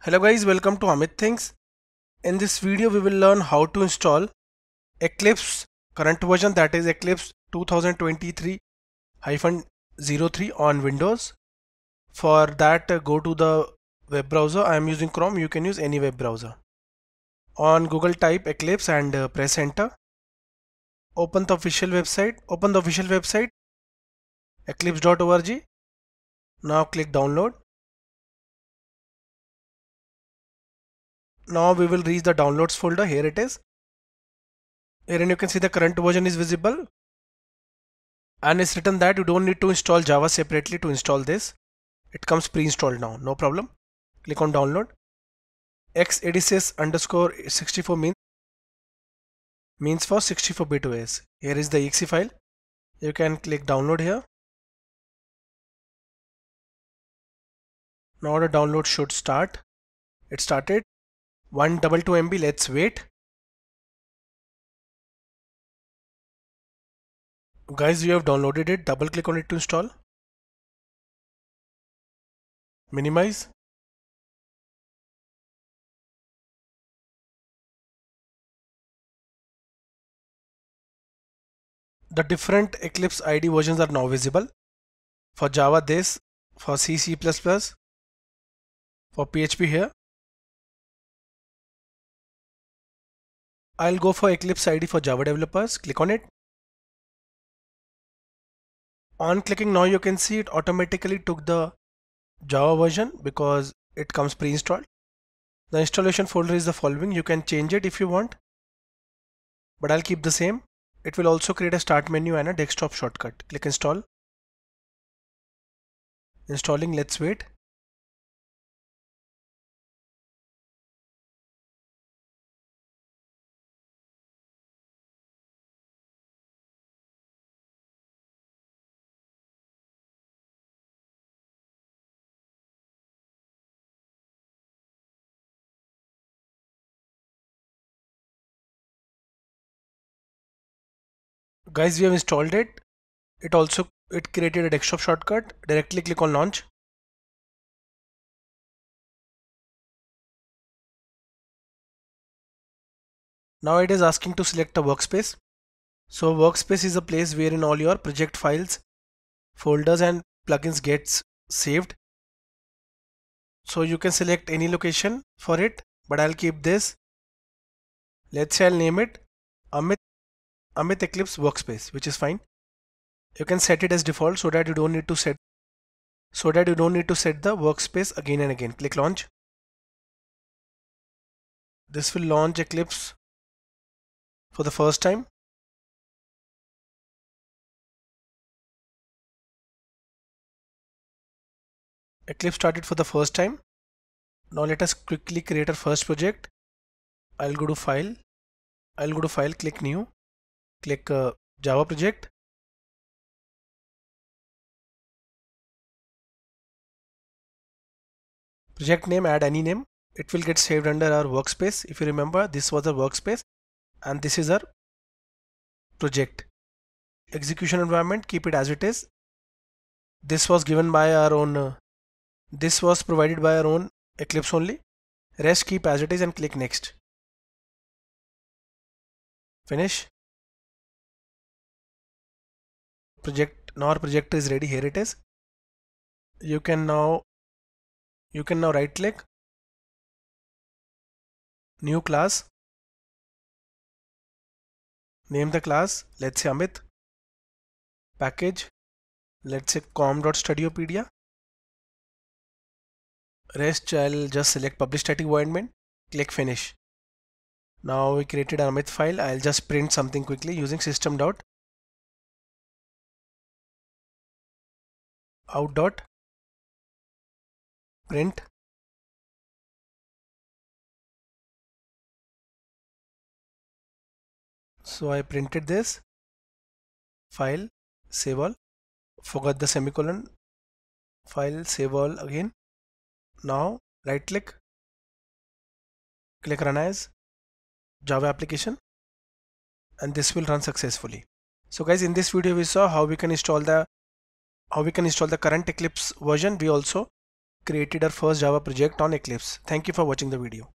Hello guys, welcome to Amit Things. In this video we will learn how to install Eclipse current version, that is Eclipse 2023-03 on Windows. For that go to the web browser. I am using Chrome, you can use any web browser. On Google type Eclipse and press enter. Open the official website, eclipse.org. Now click download. Now we will reach the downloads folder. Here it is. Here you can see the current version is visible, and it's written that you don't need to install Java separately to install this. It comes pre-installed now, no problem. Click on download. x86_64 means for 64-bit OS. Here is the exe file. You can click download here. Now the download should start. It started. 122 MB. Let's wait. Guys, you have downloaded it. Double click on it to install. Minimize. The different Eclipse IDE versions are now visible. For Java this, for C, C++, for PHP here. I'll go for Eclipse IDE for Java developers. Click on it. On clicking now you can see it automatically took the Java version because it comes pre-installed. The installation folder is the following. You can change it if you want, but I'll keep the same. It will also create a start menu and a desktop shortcut. Click install. Installing, let's wait. Guys, we have installed it. It created a desktop shortcut. Directly click on launch. Now it is asking to select a workspace. So workspace is a place wherein all your project files, folders and plugins gets saved. So you can select any location for it, but I'll keep this. Let's say I'll name it Amit Eclipse Workspace, which is fine. You can set it as default so that you don't need to set the workspace again and again. Click launch. This will launch Eclipse for the first time. Eclipse started for the first time. Now let us quickly create our first project. I'll go to file, click new, click Java project. Project name, add any name. It will get saved under our workspace. If you remember, this was a workspace and this is our project. Execution environment, keep it as it is. This was given by our own, this was provided by our own Eclipse only. Rest keep as it is and click next. Finish. Now our project is ready. Here it is. You can now right click, new class, name the class, let's say Amit, package, let's say com.studiopedia. Rest I'll just select publish static void main, click finish. Now we created an Amit file. I'll just print something quickly using system.out.print. So I printed this file, save all, forgot the semicolon, file, save all again. Now right click, click run as Java application, and this will run successfully. So guys, in this video we saw how we can install the current Eclipse version. We also created our first Java project on Eclipse. Thank you for watching the video.